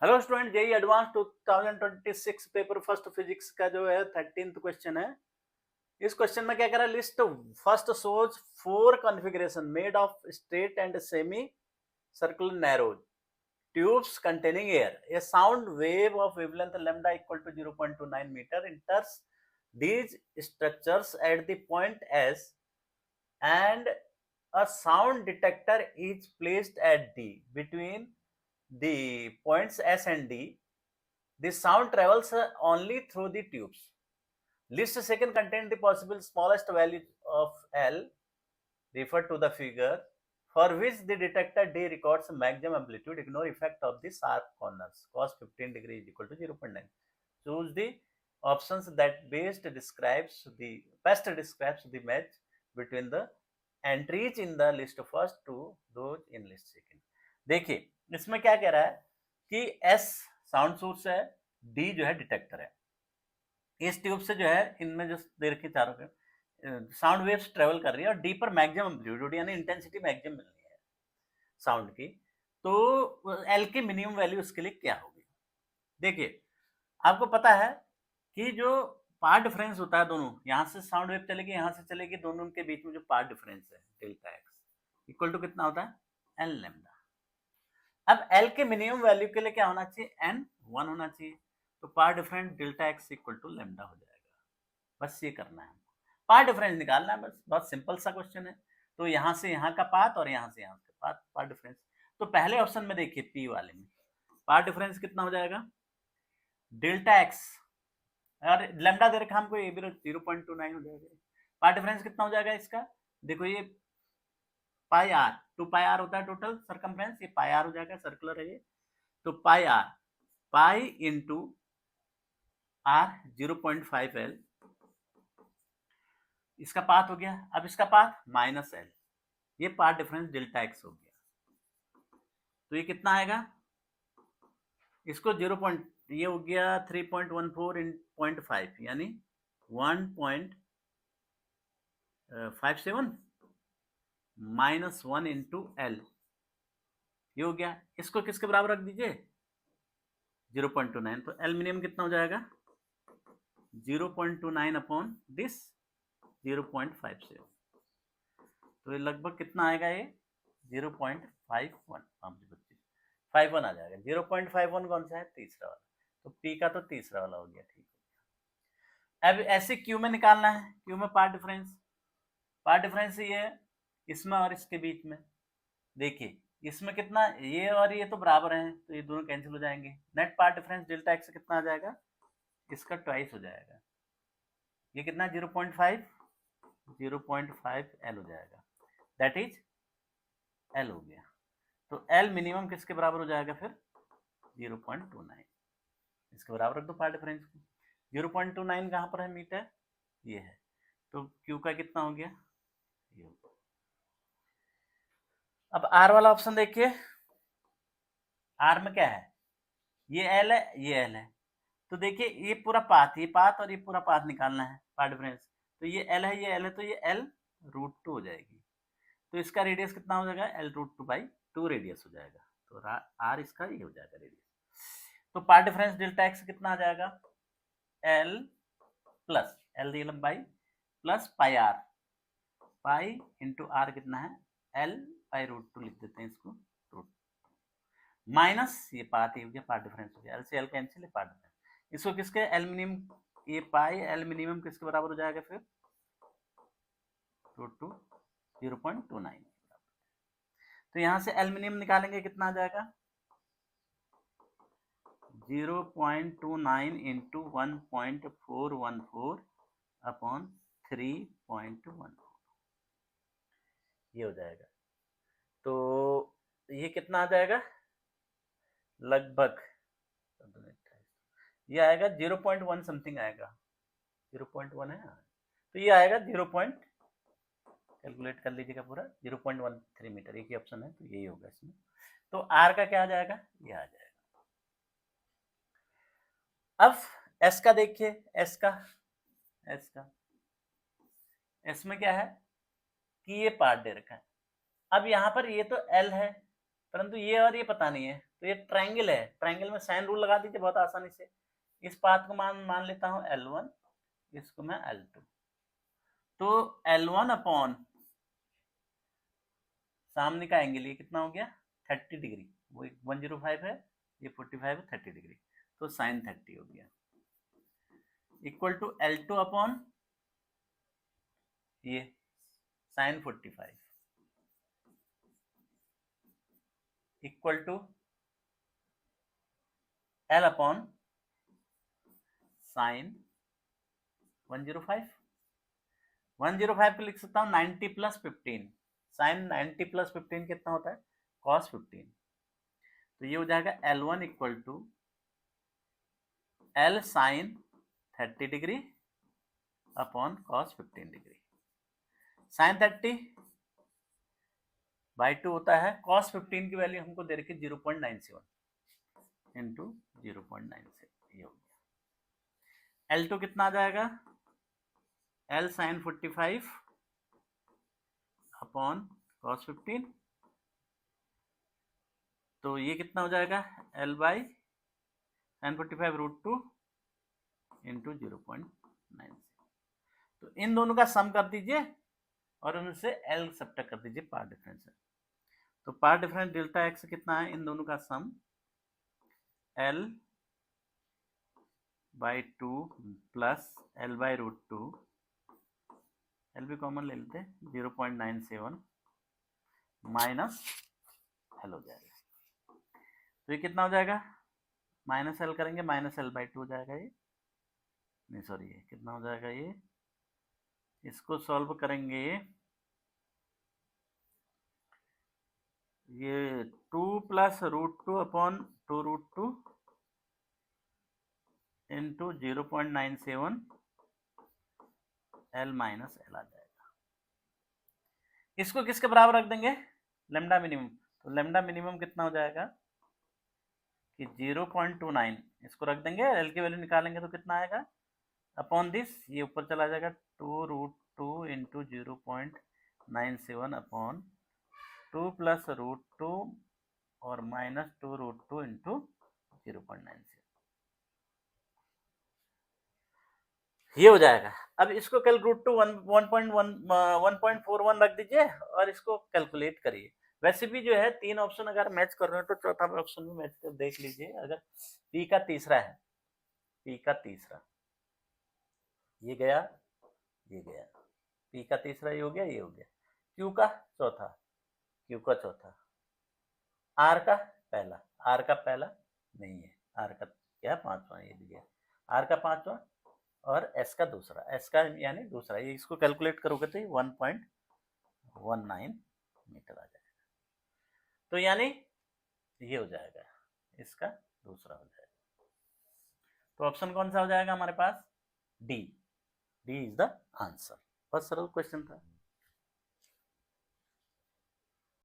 Hello student, JEE advance 2026 paper first physics का जो है 13th क्वेश्चन है। इस क्वेश्चन में क्या कह रहा है, list first shows 4 configuration made of straight and semi circular narrow tubes containing air. A sound wave of wavelength lambda equal to 0.29 meter enters these structures at the point S, and a sound detector is placed at D between the points S and D. The sound travels only through the tubes. List second contain the possible smallest value of L referred to the figure, for which the detector D records maximum amplitude. Ignore effect of the sharp corners. Cos 15 degree is equal to 0.9. Choose the options that best describes the match between the entries in the list first to those in list second. देखिए इसमें क्या कह रहा है कि S sound source है, D जो है डिटेक्टर है। इस ट्यूब से जो है इनमें जो दे रखी चारों के साउंड वेव्स ट्रेवल कर रही है और डी पर मैक्सिमम एम्पलीट्यूड यानी इंटेंसिटी मैक्सिमम मिलनी है साउंड की। तो एल की मिनिमम वैल्यू उसके लिए क्या होगी? देखिए आपको पता है कि जो पार्ट डिफरेंस होता है दोनों, यहाँ से साउंड वेव चलेगी, यहाँ से चलेगी, दोनों के बीच में जो पार्ट डिफरेंस है डेल्टा एक्स इक्वल टू कितना होता है? L lambda. अब एल के मिनिमम वैल्यू के लिए क्या होना चाहिए? एन 1 होना चाहिए। तो path difference delta x equal to lambda हो जाएगा। बस ये करना है, पार्ट डिफरेंस निकालना है, बस बहुत सिंपल सा क्वेश्चन है। तो यहाँ से यहाँ का पाथ और यहाँ से यहाँ का पार्ट डिफरेंस। तो पहले ऑप्शन में देखिए पी वाले में पार्ट डिफरेंस कितना हो जाएगा? डेल्टा एक्स और लैम्डा दे रखा हमको, ये भी 0.29 हो जाएगा। पार्ट डिफरेंस कितना हो जाएगा इसका? देखो ये पाई आर, 2 पाई आर होता है टोटल सरकमफ्रेंस, ये पाई आर हो जाएगा, सर्कुलर है ये। तो pi are, pi into r 0.5 l, इसका पाथ हो गया। अब इसका पाथ माइनस एल, ये पार्ट डिफरेंस डेल्टा एक्स हो गया। तो ये कितना आएगा? इसको 0. ये हो गया 3.14 इन 0.5 यानी 1.57 माइनस 1 इंटू एल, ये हो गया। इसको किसके बराबर रख दीजिए? 0.29। तो एल्यूमिनियम कितना हो जाएगा? 0.29 अपॉन दिस 0.57। तो ये लगभग कितना आएगा? ये 0.51 51 आ जाएगा। 0.51 कौन सा है? तीसरा वाला। तो पी का तो तीसरा वाला हो गया, ठीक है। अब ऐसे क्यू में निकालना है, क्यू में पार्ट डिफरेंस ये है इसमें और इसके बीच में। देखिए इसमें कितना, ये और ये तो बराबर हैं, तो ये दोनों कैंसिल हो जाएंगे। Net part difference delta x कितना आ जाएगा? इसका ट्वाइस हो जाएगा। ये कितना? 0.5 एल हो जाएगा, दैट इज एल हो गया। तो एल मिनिमम किसके बराबर हो जाएगा फिर? 0.29। इसके बराबर रख दो पार्ट डिफरेंस को। 0.29 कहाँ पर है मीटर? ये है। तो क्यू का कितना हो गया? ये। अब आर वाला ऑप्शन देखिए, आर में क्या है? ये एल है, ये एल है। तो देखिए ये पूरा पाथ, ये पाथ और ये पूरा पाथ निकालना है पार्ट डिफरेंस। तो ये एल है, ये एल है, तो ये एल √2 हो जाएगी। तो इसका रेडियस कितना हो जाएगा? एल √2/2 रेडियस हो जाएगा। तो आर इसका ये हो जाएगा रेडियस। तो पार्ट डिफरेंस डेल्टा एक्स कितना आ जाएगा? एल प्लस एल दी लंबाई plus pi are, pi into R कितना है? एल पाई √2 लिख देते हैं इसको, रूट माइनस ये पार्ट हो गया, पार्ट डिफरेंस हो गया, एल से एल कैंसिल है, पार्ट डिफरेंस। इसको किसके? एल्यूमिनियम, ये पाई एल्यूमिनियम किसके बराबर हो जाएगा फिर? √2 0.29। तो यहां से एल्यूमिनियम निकालेंगे, कितना आ जाएगा? 0.29 इंटू 1.414 अपॉन 3.14, ये हो जाएगा। तो ये कितना आ जाएगा? लगभग ये आएगा 0.1 समथिंग आएगा, 0.1 है। तो ये आएगा 0. कैलकुलेट कर लीजिएगा पूरा, 0.13 मीटर, एक ही ऑप्शन है तो यही होगा इसमें। तो आर का क्या आ जाएगा? ये आ जाएगा। अब एस का देखिए, एस का एस में क्या है कि ये पार्ट दे रखा है। अब यहाँ पर ये तो एल है, परंतु ये और ये पता नहीं है। तो ये ट्रायंगल है, ट्रायंगल में साइन रूल लगा दीजिए बहुत आसानी से। इस पाथ को मान लेता हूं L1, इसको मैं L2। तो L1 अपॉन सामने का एंगल ये कितना हो गया 30 डिग्री, वो 105 है, ये 45 है, 30 डिग्री, तो साइन 30 हो गया, इक्वल टू L2 अपॉन ये sine 45 equal to L upon sine 105। 105 को लिख सकता हूँ 90 प्लस 15, साइन 90 प्लस 15 कितना होता है cos 15। तो ये हो जाएगा L1 equal to L sine 30 degree upon cos 15 degree. Sine 30 by 2 होता है, cos 15 की वैल्यू हमको दे रखी 0.97 इंटू 0.97, ये हो गया। L2 कितना आ जाएगा L साइन 45 अपॉन cos 15, तो ये कितना हो जाएगा L by sine 45 root 2 into 0.96। तो इन दोनों का सम कर दीजिए और उनसे L सब्ट्रैक्ट कर दीजिए, पार्ट डिफरेंस है। तो पार्ट डिफरेंस डेल्टा x कितना है, इन दोनों का sum L by 2 plus L by root 2, L भी कॉमन ले लेते हैं, 0.97 माइनस L हो जाएगा। तो ये कितना हो जाएगा, माइनस L करेंगे माइनस L बाई 2 हो जाएगा, ये नहीं सॉरी ये कितना हो जाएगा, ये इसको सॉल्व करेंगे, ये 2 plus root 2 upon 2 root 2 into 0.97 L minus L आ जाएगा। इसको किसके बराबर रख देंगे, लेमडा मिनिमम। तो लेमडा मिनिमम कितना हो जाएगा कि 0.29, इसको रख देंगे, L की वैल्यू निकालेंगे तो कितना आएगा अपॉन दिस, ये ऊपर चला जाएगा 2 root 2 into 0.97 upon 2 plus root 2 और माइनस 2 रूट 2 इंटू 0.97, ये हो जाएगा। अब इसको कल रूट टू 1.41 रख दीजिए और इसको कैलकुलेट करिए। वैसे भी जो है 3 ऑप्शन अगर मैच कर रहे हो तो चौथा ऑप्शन भी मैच कर देख लीजिए। अगर P का तीसरा है, P का तीसरा ये गया, ये गया, P का तीसरा ये हो गया, ये हो गया, Q का चौथा, Q का चौथा, R का पहला, R का पहला नहीं है, R का क्या पांचवा, ये भी गया, R का पांचवा और S का दूसरा, S का यानी दूसरा, ये इसको कैलकुलेट करोगे तो 1.19 मीटर आ जाएगा। तो यानी ये हो जाएगा, इसका दूसरा हो जाएगा। तो ऑप्शन कौन सा हो जाएगा हमारे पास, D, D is the answer. बहुत सरल क्वेश्चन था।